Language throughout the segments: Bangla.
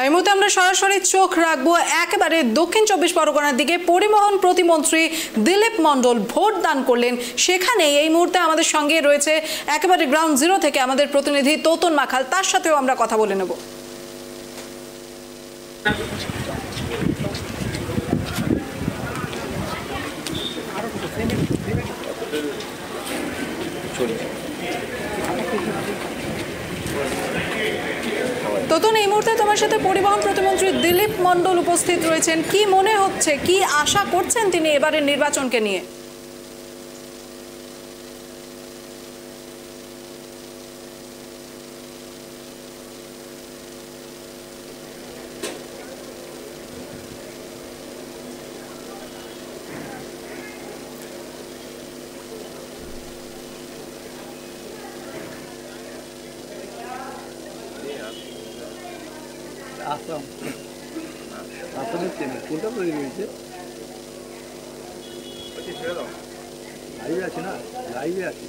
এই মুহূর্তে আমরা সরাসরি চোখ রাখবো একেবারে দক্ষিণ 24 পরগনার দিকে। পরিবহন প্রতিমন্ত্রী দিলীপ মণ্ডল ভোট দান করলেন, সেখানে এই মুহূর্তে আমাদের সঙ্গে রয়েছে একেবারে গ্রাউন্ড জিরো থেকে আমাদের প্রতিনিধি তোতন মাখাল, তার সাথেও আমরা কথা বলে নেব। তোতন, এই মুহূর্তে তোমার সাথে পরিবহন প্রতিমন্ত্রী দিলীপ মণ্ডল উপস্থিত রয়েছেন, কি মনে হচ্ছে, কি আশা করছেন তিনি এবারের নির্বাচনকে নিয়ে? আসাম আসামের চেনে কোনটা তৈরি হয়েছে? লাইভে আছে না, লাইভে আছে।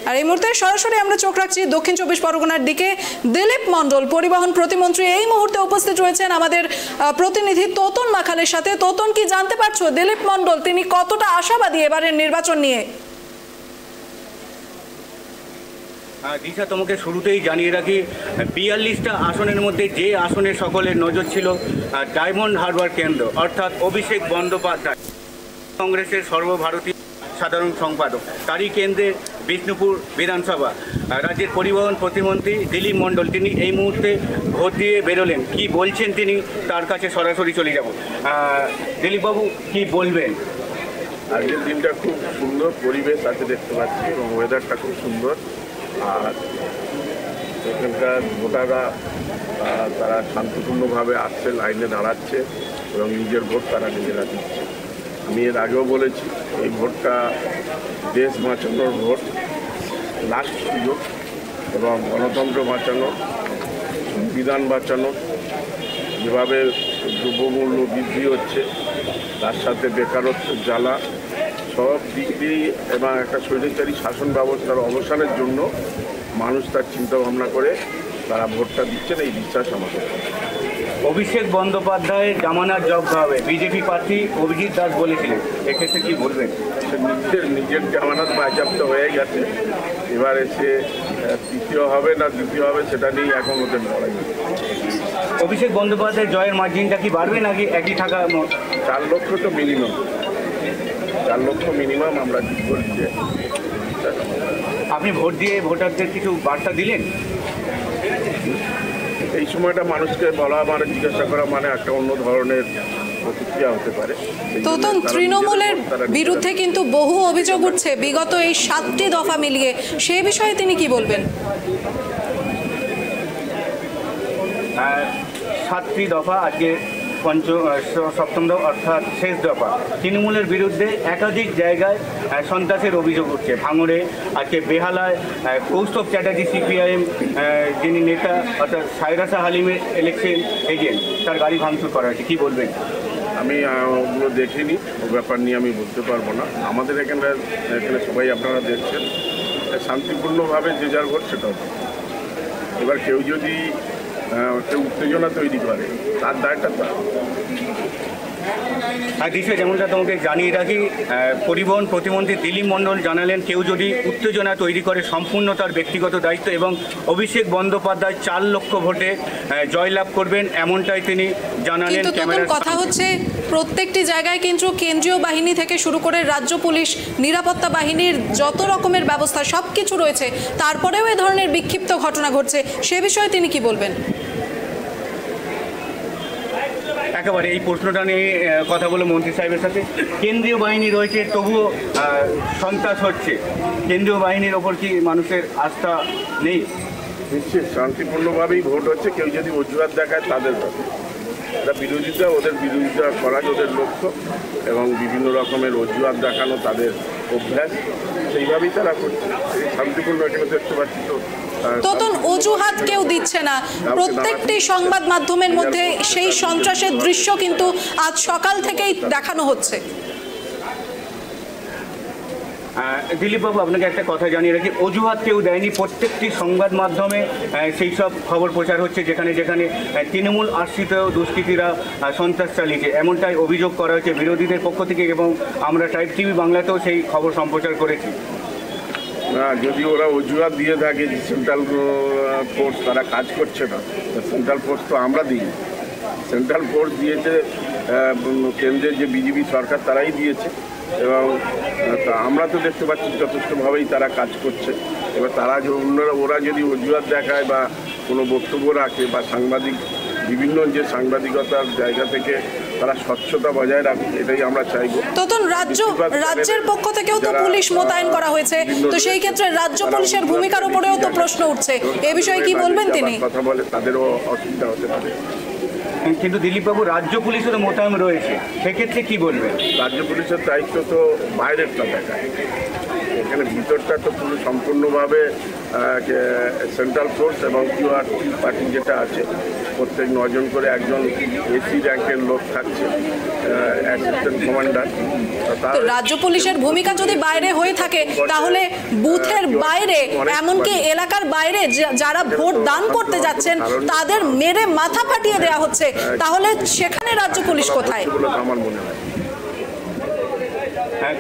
আর এই মুহূর্তে সরাসরি আমরা চোখ রাখছি দক্ষিণ 24 পরগনার দিকে। দিলীপ মণ্ডল পরিবহন প্রতিমন্ত্রী এই মুহূর্তে উপস্থিত রয়েছেন আমাদের প্রতিনিধি তোতন মাখালের সাথে। তোতন, কি জানতে পারছো দিলীপ মণ্ডল তিনি কতটা আশাবাদী এবারের নির্বাচন নিয়ে? দিশা, তোমাকে শুরুতেই জানিয়ে রাখি, 42টা আসনের মধ্যে যে আসনে সকলের নজর ছিল ডায়মন্ড হারবার কেন্দ্র, অর্থাৎ অভিষেক বন্দ্যোপাধ্যায় কংগ্রেসের সর্বভারতীয় সাধারণ সম্পাদক, তারই কেন্দ্রে বিষ্ণুপুর বিধানসভা। রাজ্যের পরিবহন প্রতিমন্ত্রী দিলীপ মণ্ডল তিনি এই মুহূর্তে ভোট দিয়ে বেরোলেন। কি বলছেন তিনি, তার কাছে সরাসরি চলে যাব। দিলীপবাবু, কি বলবেন? আজকের দিনটা খুব সুন্দর পরিবেশ আছে দেখতে পাচ্ছি, এবং ওয়েদারটা খুব সুন্দর। আর এখানকার ভোটাররা তারা শান্তিপূর্ণভাবে আসছে, লাইনে দাঁড়াচ্ছে এবং নিজের ভোট তারা নিজেরা দিচ্ছে। আমি এর আগেও বলেছি, এই ভোটটা দেশ বাঁচানোর ভোট, লাস্ট সুযোগ, এবং গণতন্ত্র বাঁচানো, সংবিধান বাঁচানো। যেভাবে দ্রব্যমূল্য বৃদ্ধি হচ্ছে, তার সাথে বেকারত্বের জ্বালা, সব দিক দিয়েই এবং একটা স্বৈরাচারী শাসন ব্যবস্থার অবসানের জন্য মানুষ তার চিন্তাভাবনা করে তারা ভোটটা দিচ্ছেন, এই বিশ্বাস আমাদের। অভিষেক বন্দ্যোপাধ্যায়ের জামানার জব্দ হবে, বিজেপি প্রার্থী অভিজিৎ দাস বলেছিলেন, এক্ষেত্রে কি বলবেন? নিজের জামানত বাজেয়াপ্ত হয়ে গেছে, এবার এসে তৃতীয় হবে না দ্বিতীয় হবে সেটা নিয়ে এখন ওদের লড়াই। অভিষেক বন্দ্যোপাধ্যায়ের জয়ের মার্জিনটা কি বাড়বে নাকি একই থাকা? 4 লক্ষ তো মিনিমাম, 4 লক্ষ মিনিমাম আমরা ঠিক করছি। আপনি ভোট দিয়ে ভোটারদের কিছু বার্তা দিলেন? এই সময়টা মানুষকে বলা মানে জিজ্ঞাসা করা মানে একটা অন্য ধরনের প্রতিক্রিয়া হতে পারে। তোতন, তৃণমূলের বিরুদ্ধে কিন্তু বহু অভিযোগ উঠছে বিগত এই 7টি দফা মিলিয়ে, সেই বিষয়ে তিনি কি বলবেন? 7টি দফা, আজকে সপ্তম দফা অর্থাৎ শেষ দফা। তৃণমূলের বিরুদ্ধে একাধিক জায়গায় সন্ত্রাসের অভিযোগ উঠছে। ভাঙড়ে, আজকে বেহালায় কৌস্তব চ্যাটার্জি সিপিআইএম যিনি নেতা অর্থাৎ সাইরাসা হালিমের ইলেকশন এজেন্ট, তার গাড়ি ভাঙচুর করা হয়েছে, কী বলবেন? আমি ওগুলো দেখিনি, ও ব্যাপার নিয়ে আমি বলতে পারবো না। আমাদের এখানে সবাই আপনারা দেখছেন শান্তিপূর্ণভাবে যে যার ভোট সেটা হবে। এবার কেউ যদি কেউ উত্তেজনা তৈরি করে, তার দায়টা তার। আর দিশা, যেমনটা তোমাকে জানিয়ে রাখি, পরিবহন প্রতিমন্ত্রী দিলীপ মণ্ডল জানালেন কেউ যদি উত্তেজনা তৈরি করে সম্পূর্ণ তার ব্যক্তিগত দায়িত্ব, এবং অভিষেক বন্দ্যোপাধ্যায় 4 লক্ষ ভোটে জয়লাভ করবেন, এমনটাই তিনি জানালেন। কথা হচ্ছে প্রত্যেকটি জায়গায় কিন্তু কেন্দ্রীয় বাহিনী থেকে শুরু করে রাজ্য পুলিশ, নিরাপত্তা বাহিনীর যত রকমের ব্যবস্থা সব কিছু রয়েছে, তারপরেও এ ধরনের বিক্ষিপ্ত ঘটনা ঘটছে, সে বিষয়ে তিনি কি বলবেন? একেবারে এই প্রশ্নটা নিয়ে কথা বলে মন্ত্রী সাহেবের সাথে। কেন্দ্রীয় বাহিনী রয়েছে, তবুও সন্ত্রাস হচ্ছে, কেন্দ্রীয় বাহিনীর ওপর কি মানুষের আস্থা নেই? নিশ্চিত শান্তিপূর্ণভাবেই ভোট হচ্ছে। কেউ যদি অজুহাত দেখায় তাদের এটা বিরোধিতা, ওদের বিরোধিতা করাই ওদের লক্ষ্য, এবং বিভিন্ন রকমের অজুহাত দেখানো তাদের অভ্যাস, সেইভাবেই তারা করছে। শান্তিপূর্ণ এখানে দেখতে পাচ্ছি তো ততন অজুহাত কেউ দিচ্ছে না, প্রত্যেকটি সংবাদ মাধ্যমের মধ্যে সেই সন্ত্রাসের দৃশ্য কিন্তু আজ সকাল থেকেই দেখানো হচ্ছে। দিলীপবাবু, আপনাকে একটা কথা জানিয়ে রাখি, অজুহাত কেউ দেয়নি, প্রত্যেকটি সংবাদ মাধ্যমে সেই সব খবর প্রচার হচ্ছে যেখানে যেখানে তৃণমূল আশ্রিত দুষ্কৃতীরা সন্ত্রাস চালিয়েছে, এমনটাই অভিযোগ করা হয়েছে বিরোধীদের পক্ষ থেকে, এবং আমরা টাইপ টিভি বাংলাতেও সেই খবর সম্প্রচার করেছি। না, যদি ওরা অজুহাত দিয়ে থাকে যে সেন্ট্রাল ফোর্স তারা কাজ করছে না, সেন্ট্রাল ফোর্স তো আমরা দিই, সেন্ট্রাল ফোর্স দিয়েছে কেন্দ্রের যে বিজেপি সরকার তারাই দিয়েছে, এবং আমরা তো দেখতে পাচ্ছি যথেষ্টভাবেই তারা কাজ করছে। এবার তারা ওরা যদি অজুহাত দেখায় বা কোনো বক্তব্য রাখে বা সাংবাদিক বিভিন্ন যে সাংবাদিকতার জায়গা থেকে তারা স্বচ্ছতা বজায় রাখুক, এটাই আমরা চাইবো। তখন রাজ্যের পক্ষ থেকেও তো পুলিশ মোতায়েন করা হয়েছে, তো সেই ক্ষেত্রে রাজ্য পুলিশের ভূমিকার উপরেও তো প্রশ্ন উঠছে, এ বিষয়ে কি বলবেন তিনি? কথা বলে তাদেরও অসুবিধা হতে পারে। কিন্তু দিলীপবাবু, রাজ্য পুলিশেরও মোতায়েন রয়েছে, সেক্ষেত্রে কি বলবেন? রাজ্য পুলিশের দায়িত্ব তো বাইরেরটা দেখায়, এখানে ভিতরটা তো পুরো সম্পূর্ণভাবে সেন্ট্রাল ফোর্স এবং কিউআরটি পার্টি যেটা আছে, প্রত্যেক 9 জন করে একজন এসি র্যাঙ্কের লোক থাকছে, অ্যাসিস্ট্যান্ট কমান্ডার। তো রাজ্য পুলিশের ভূমিকা যদি বাইরে হয়ে থাকে, তাহলে বুথের বাইরে, এমনকি এলাকার বাইরে যারা ভোট দান করতে যাচ্ছেন তাদের মেরে মাথা ফাটিয়ে দেওয়া হচ্ছে, তাহলে সেখানে রাজ্য পুলিশ কোথায়? আমার মনে হয়।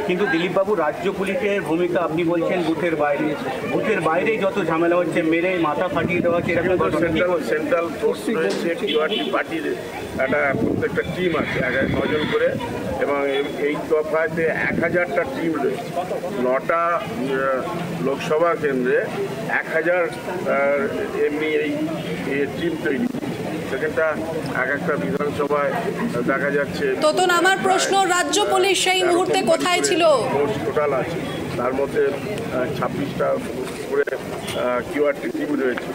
কিন্তু দিলীপবাবু, রাজ্য পুলিশের ভূমিকা আপনি বলছেন বুথের বাইরে যত ঝামেলা হচ্ছে, মেরে মাথা ফাটিয়ে দেওয়া হচ্ছে, এরকম সেন্ট্রাল ফোর্স রয়েছে, কিউআরটি পার্টির একটা প্রত্যেকটা টিম আছে 9 জন করে, এবং এই দফাতে 1000টা টিম রয়েছে। 9টা লোকসভা কেন্দ্রে 1000 এমনি এই টিম তৈরি, সেখানটা এক একটা বিধানসভায় দেখা যাচ্ছে। তখন আমার প্রশ্ন, রাজ্য পুলিশ সেই মুহূর্তে কোথায় ছিল? ফোর্স টোটাল আছে, তার মধ্যে 26টা করে কিউআরটি টিম রয়েছে,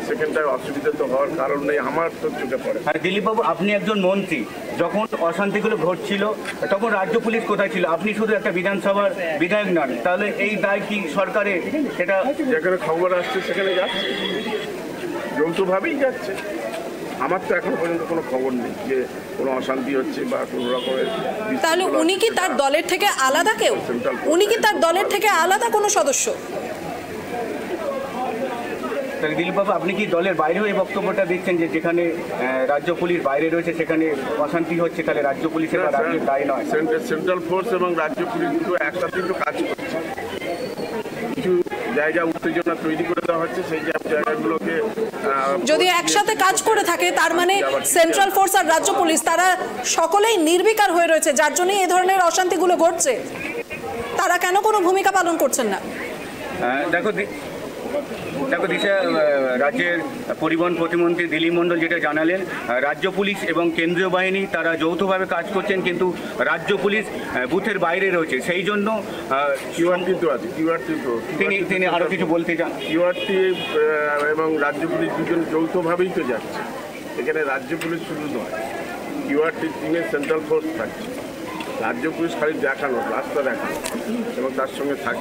সেখানটায় অসুবিধা তো হওয়ার কারণ নেই আমার তো চোখে পড়ে। আর দিলীপবাবু, আপনি একজন মন্ত্রী, যখন অশান্তিগুলো ঘটছিল তখন রাজ্য পুলিশ কোথায় ছিল? আপনি শুধু একটা বিধানসভার বিধায়ক নন, তাহলে এই দায় কি সরকারের? সেটা যেখানে খবর আসছে সেখানে যাচ্ছে, যৌথভাবেই যাচ্ছে। আমার তো এখন পর্যন্ত কোনো খবর নেই যে কোনো অশান্তি হচ্ছে বা কোনো রকমের। তাহলে উনি কি তার দলের থেকে আলাদা কেউ? উনি কি তার দলের থেকে আলাদা কোনো সদস্য? দিলীপবাবু, আপনি কি দলের বাইরেও এই বক্তব্যটা দিচ্ছেন যে যেখানে রাজ্য পুলিশ বাইরে রয়েছে সেখানে অশান্তি হচ্ছে, তাহলে রাজ্য পুলিশের বা রাজ্যের দায় নয়? সেন্ট্রাল ফোর্স এবং রাজ্য পুলিশ দুটো একসাথে কিন্তু কাজ করছে। কিছু জায়গা উত্তেজনা তৈরি করে দেওয়া হচ্ছে, সেই জায়গাগুলোকে যদি একসাথে কাজ করে থাকে, তার মানে সেন্ট্রাল ফোর্স আর রাজ্য পুলিশ তারা সকলেই নির্বিকার হয়ে রয়েছে, যার জন্যই এই ধরনের অশান্তিগুলো ঘটছে। তারা কেন কোনো ভূমিকা পালন করছেন না? দেখো দিশা, রাজ্যের পরিবহন প্রতিমন্ত্রী দিলীপ মণ্ডল যেটা জানালেন, রাজ্য পুলিশ এবং কেন্দ্রীয় বাহিনী তারা যৌথভাবে কাজ করছেন, কিন্তু রাজ্য পুলিশ বুথের বাইরে রয়েছে, সেই জন্য তিনি আরও কিছু বলতে চান। কিউআরটি এবং রাজ্য পুলিশ দুজন যৌথভাবেই তো যাচ্ছে, এখানে রাজ্য পুলিশ শুধু নয়, কিউআরটি টিমে সেন্ট্রাল ফোর্স থাকছে, রাজ্য পুলিশ খালি দেখানো, রাস্তা দেখানো এবং তার সঙ্গে থাকছে।